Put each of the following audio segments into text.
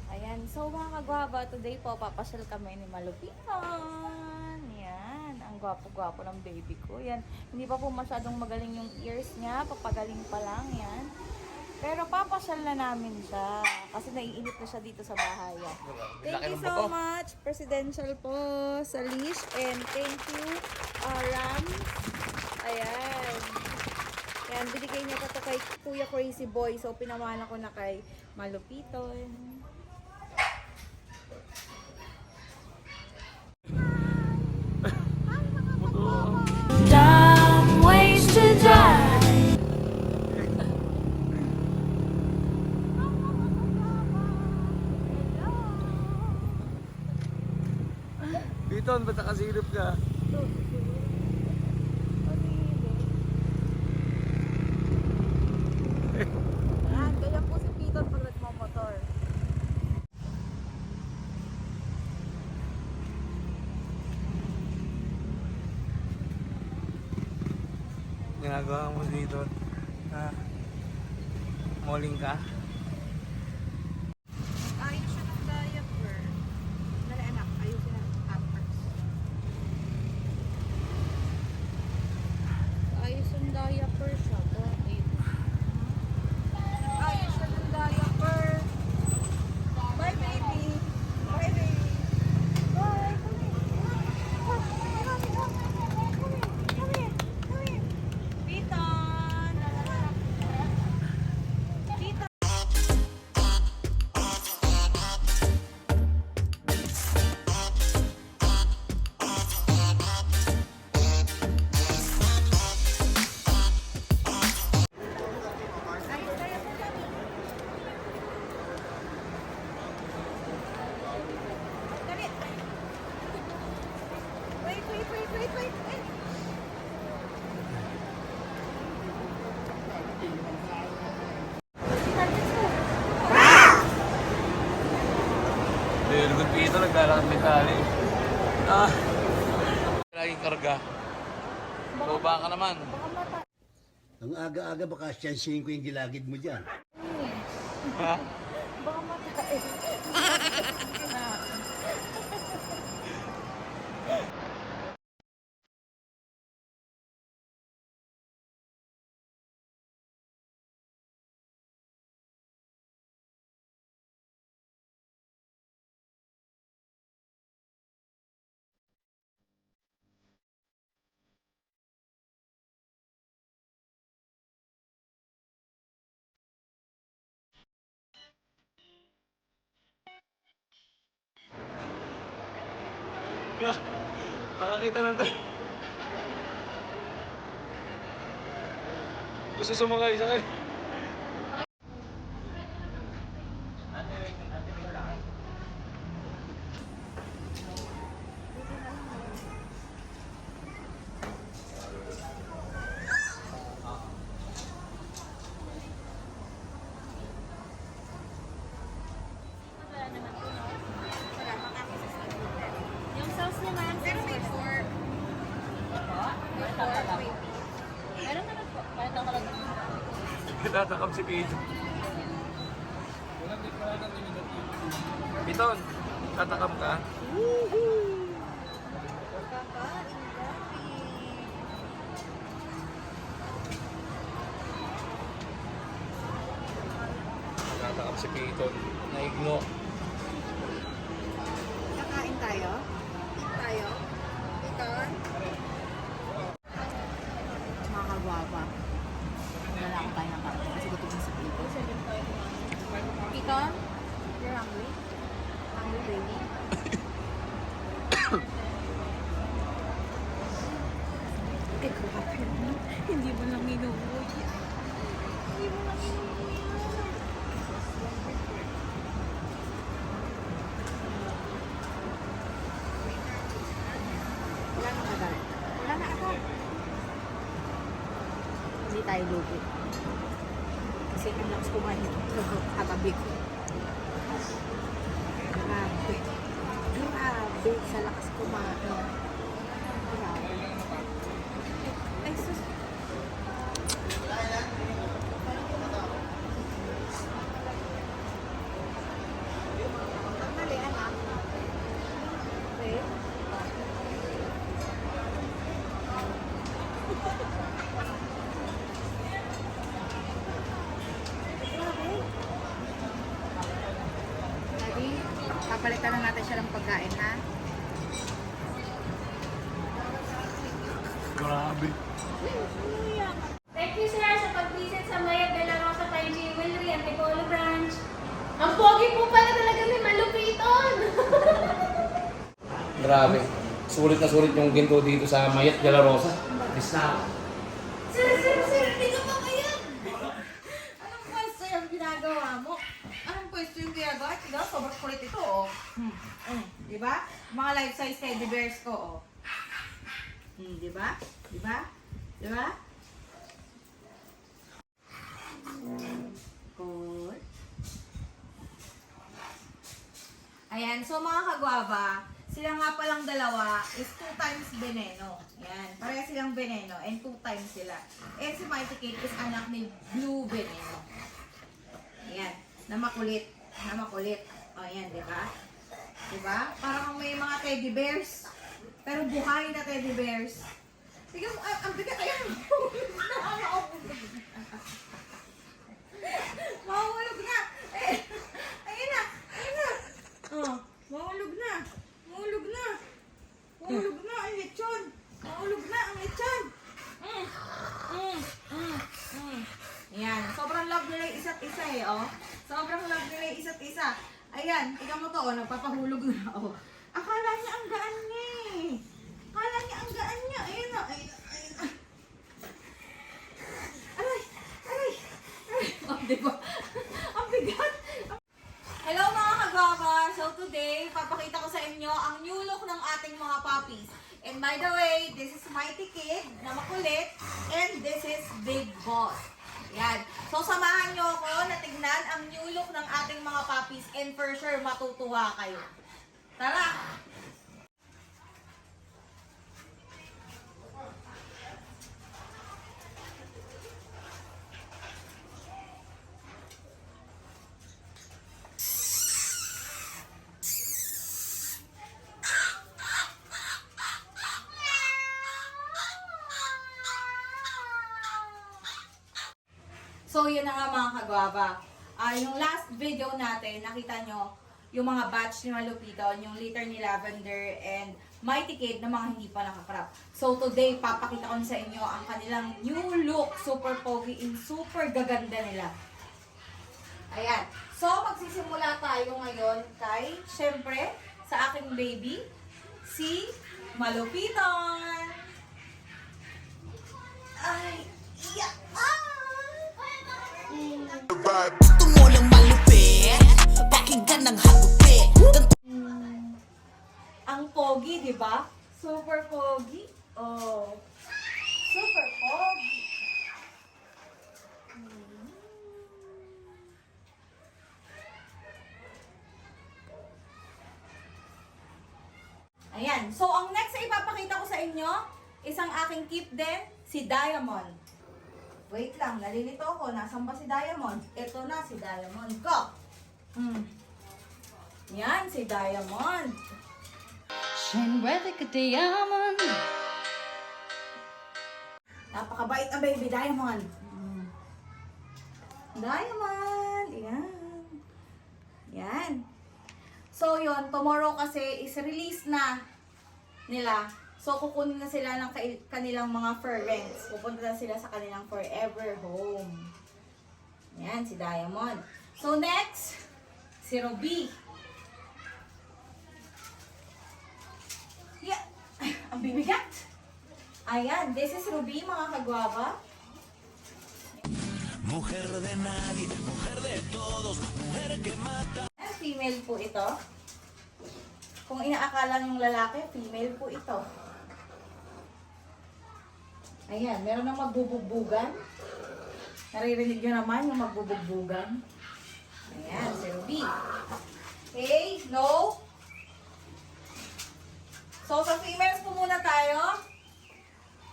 Ayan, so mga kagwaba, today po papasyal kami ni Malupitan. Yan, ang gwapo-gwapo ng baby ko. Yan, hindi pa po masyadong magaling yung ears niya, papagaling pa lang yan. Pero papasyal na namin siya kasi naiinip na siya dito sa bahay. Yan. Thank you so much, Presidential po, sa leash, and thank you, Ram. Ayan. Yan, binigay niya pa to kay Kuya Crazy Boy. So, pinamana ko na kay Malupiton. Dumb ways to die. Piton, ba't nakasilip ka? Yan, ganyan po si Piton pag nagmamotor. Ginagawa mo dito? Malling ka? Ayos siya ng diaper. Dali anak, ayusin na ng pampers. Ayos yung diaper siya. Bakit? Ayos siya ng diaper. Bye baby. Bye baby. Bye. Come here. Come here. Come here. Piton. Piton. Wait. Very good Pito, naglalakad may tali. Laging karga. Baba ka naman. Ang aga-aga baka siyansihin ko yung gilagid mo dyan. Ha? Baka matay. Nakakita na tayo. Gusto sumakay sa akin. Yung sauce niya ma'am, pero may pork. May pork, may beef. Meron naman po. Kahit ako lang. Tatakam si Pito. Piton, tatakam ka. Tatakam si Piton. Naigno. Kakain tayo? Tayo? Piton? Mga kagwapa. Wala akong kain ng karton kasi gutom na si Piton. Piton? You're hungry? Hungry baby? Eh, grabe naman. Hindi mo lang inuwi. Hindi mo lang inuwi. Wala na agad. Wala na agad. Hindi tayo lugi. Kasi ang lakas kumain ito katabi ko. Grabe. Grabe sa lakas kumain. Grabe. Ay, sus. Papalitan na natin siya ng pagkain, ha? Grabe. Thank you, sir, sa pag-visit sa Maya de la Rosa Thai Jewelry and Antipolo Branch. Ang pogi po pala talaga ni Malupiton. Grabe. Sulit na sulit yung ginto dito sa Mayat de la Rosa. Bis na. Sir, hindi ka pa kaya. Anong pwesto yung ginagawa mo? Anong pwesto yung ginagawa? Tignan, sobrang kulit ito, oh. Diba? Mga life-size teddy bears ko, oh. Diba? Diba? Diba? Good. Ayan, so mga kagwaba, sila nga palang dalawa is 2 times veneno. Ayan, pareha silang veneno and 2 times sila. And si Mighty Kate is anak ni Blue Veneno. Ayan, na makulit. Na makulit. O, ayan, di ba? Di ba? Parang may mga teddy bears. Pero buhay na teddy bears. Tignan mo, ang bigat, ayan. Mahulog na. Ayan na. Ayan na. Oh, mahulog na. Mahulog na. Mahulog na ang lechon. Mahulog na ang lechon. Ayan, sobrang love nila yung isa't isa eh, oh. Sobrang love nila yung isa't isa. Ayan, tingnan mo to, oh, nagpapahulog na, oh. Akala niya ang gaan niya eh. Akala niya ang gaan niya. Ayan na, ayun na, ayun na. Aray, aray, aray. Oh, diba? Ang bigat. Hello mga kagwapa! So today, papakita ko sa inyo ang new look ng ating mga puppies. And by the way, this is Mighty Kid na makulit and this is Big Boss. Yan. So samahan nyo ako na tignan ang new look ng ating mga puppies and for sure matutuwa kayo. Tara! So, yun na nga mga kagwaba. Yung last video natin, nakita nyo yung mga batch ni Malupiton, yung litter ni Lavender and Mighty Kid na mga hindi pa nakakrap. So, today, papakita ko sa inyo ang kanilang new look. Super pogi and super gaganda nila. Ayan. So, magsisimula tayo ngayon kay, syempre, sa aking baby, si Malupiton. Ay, iya! Gusto mo lang malupit, pakinggan ng hagupit. Ang pogi, di ba? Super pogi. Oh. Super pogi. Ayan. So, ang next na ipapakita ko sa inyo, isang aking keep din, si Diamond. Wait lang, nalilito ako. Nasaan ba si Diamond? Ito na si Diamond ko. Yan, si Diamond. Shine bright like a diamond. Napakabait ang baby Diamond. Diamond. Yan. Yan. So, yun. Tomorrow kasi is release na nila. So, kukunin na sila ng kanilang mga fur rents. Pupunta na sila sa kanilang forever home. Yan, si Diamond. So, next, si Ruby. Yeah. Ay, ang bibigat. Ayan, this is Ruby, mga kagwaba. Mujer de nadie, mujer de todos, mujer que mata. Female po ito. Kung inaakala yung lalaki, female po ito. Ayan, meron ng magbubugbugan. Naririnig nyo naman yung magbubugbugan. Ayan, si Ruby. Okay, no. So, sa females po muna tayo.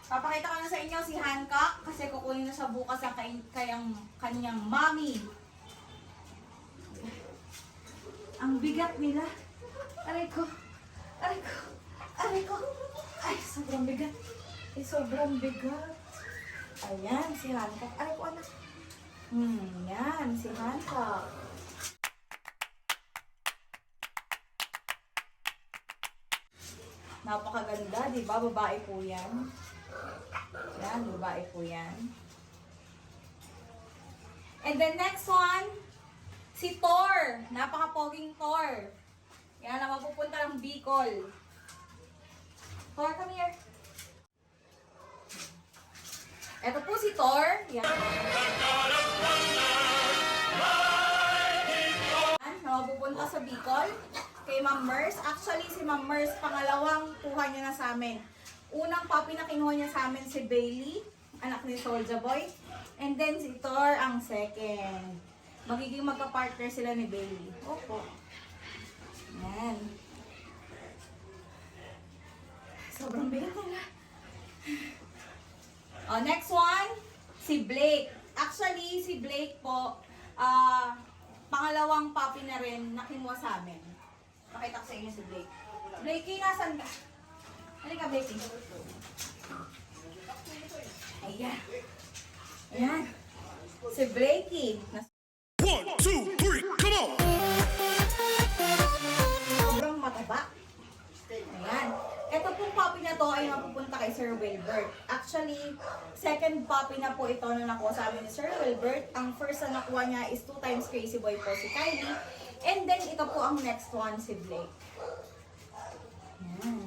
Papakita ko na sa inyo si Hancock kasi kukunin na siya bukas ang kanyang mommy. Ang bigat nila. Aray ko. Aray ko. Aray ko. Ay, sobrang bigat. Ay, sobrang bigat. Ayan, si Hancock. Aray ko, anak. Yan, si Hancock. Napakaganda, di ba? Babae po yan. Yan, babae po yan. And then next one, si Thor. Napaka-poging Thor. Yan, na mapupunta ng Bicol. Thor, come here. Ito po si Thor. Yan. Na mapupunta sa Bicol. Kay Ma'am Mers. Actually, si Ma'am Mers, pangalawang kuha niya na sa amin. Unang puppy na kinuha niya sa amin si Bailey, anak ni Soulja Boy. And then si Thor ang second. Magiging magka-partner sila ni Bailey. Opo. Yan. Sobrang bigat na. Oh, next one, si Blake. Actually, si Blake po, pangalawang puppy na rin na kinuha sa amin. Pakita ko sa inyo si Blake. Blakey, nasan ka? Halika, Blakey. Ayan. Ayan. Si Blakey. 1, 2, 3, come on! Sobrang mataba. Ayan. Ito pong puppy na to ay mapupunta kay Sir Wilbert. Actually, second puppy na po ito na nakuha sa amin ni Sir Wilbert. Ang first na nakuha niya is 2 times Crazy Boy po si Kylie. And then, ito po ang next one, si Blake. Ayan.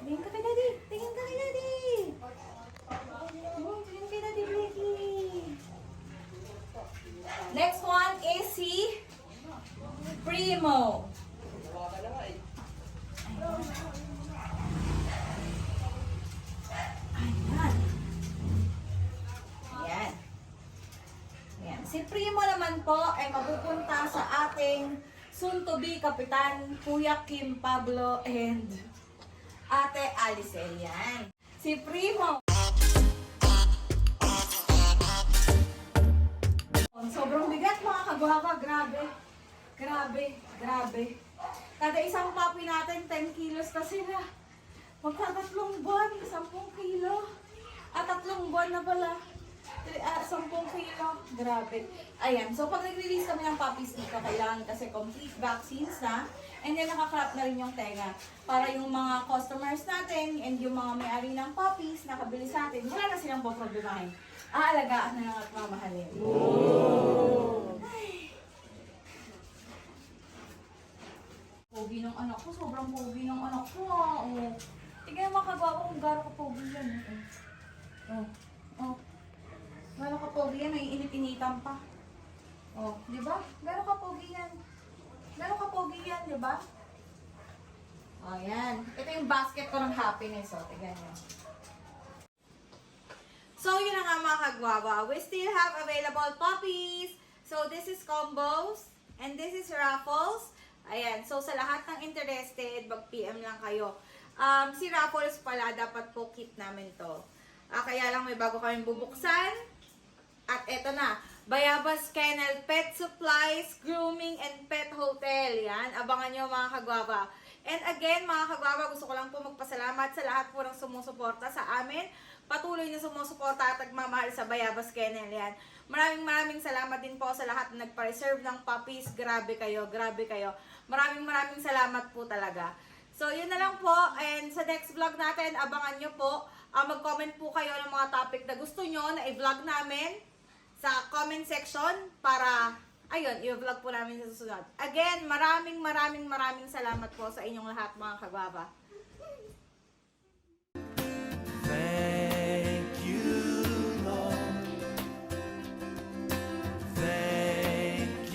Tingin ka kay Daddy! Tingin ka kay Daddy! Oh, tingin kay Daddy, Blakey! Next one is si Primo. Ayan. Ayan. Ayan. Si Primo naman po ay mapupunta sa ating soon-to-be Kapitan Kuya Kim Pablo and Ate Alice. Ayan. Si Primo. Sobrang bigat mga kagwapa. Grabe. Grabe. Grabe. Kada isang puppy natin, 10 kilos na sila. Magkatatlong buwan, 10 kilo. At 3 buwan na pala. 10 kilo. Grabe. Ayan. So, pag nag-release kami ng puppies dito, kailangan kasi complete vaccines na. And then, nakakrap na rin yung tenga. Para yung mga customers natin and yung mga may-ari ng puppies, nakabili sa atin, wala na silang poproblemahin. Aalagaan na lang at mamahalin. Ay. Pogi ng anak ko. Sobrang pogi ng anak ko. Oh. Tignan mo kagwapo kung gano'n ka pogi yan. Oh. Oh. Gano'n ka pogi yan. May init-initan pa. Oh. Di ba? Gano'n ka pogi yan. Gano'n ka pogi yan, di ba? Oh, yan. Ito yung basket ko ng happiness. Oh. Tignan nyo. So, yun na nga mga kagwawa. We still have available puppies. So, this is combos. And this is raffles. Ayan. So, sa lahat ng interested, mag-PM lang kayo. Si raffles pala, dapat po kit namin to. Kaya lang may bago kaming bubuksan. At eto na. Bayabas Kennel Pet Supplies, Grooming and Pet Hotel. Yan. Abangan nyo mga kagwawa. And again, mga kagwawa, gusto ko lang po magpasalamat sa lahat po ng sumusuporta sa amin. Patuloy na sumusuporta at nagmamahal sa Bayabas Kennel. Yan. Maraming salamat din po sa lahat na nagpa-reserve ng puppies. Grabe kayo, grabe kayo. Maraming salamat po talaga. So, yun na lang po. And sa next vlog natin, abangan nyo po. Mag-comment po kayo ng mga topic na gusto nyo na i-vlog namin sa comment section para, ayun, i-vlog po namin sa susunod. Again, maraming salamat po sa inyong lahat mga kagwaba.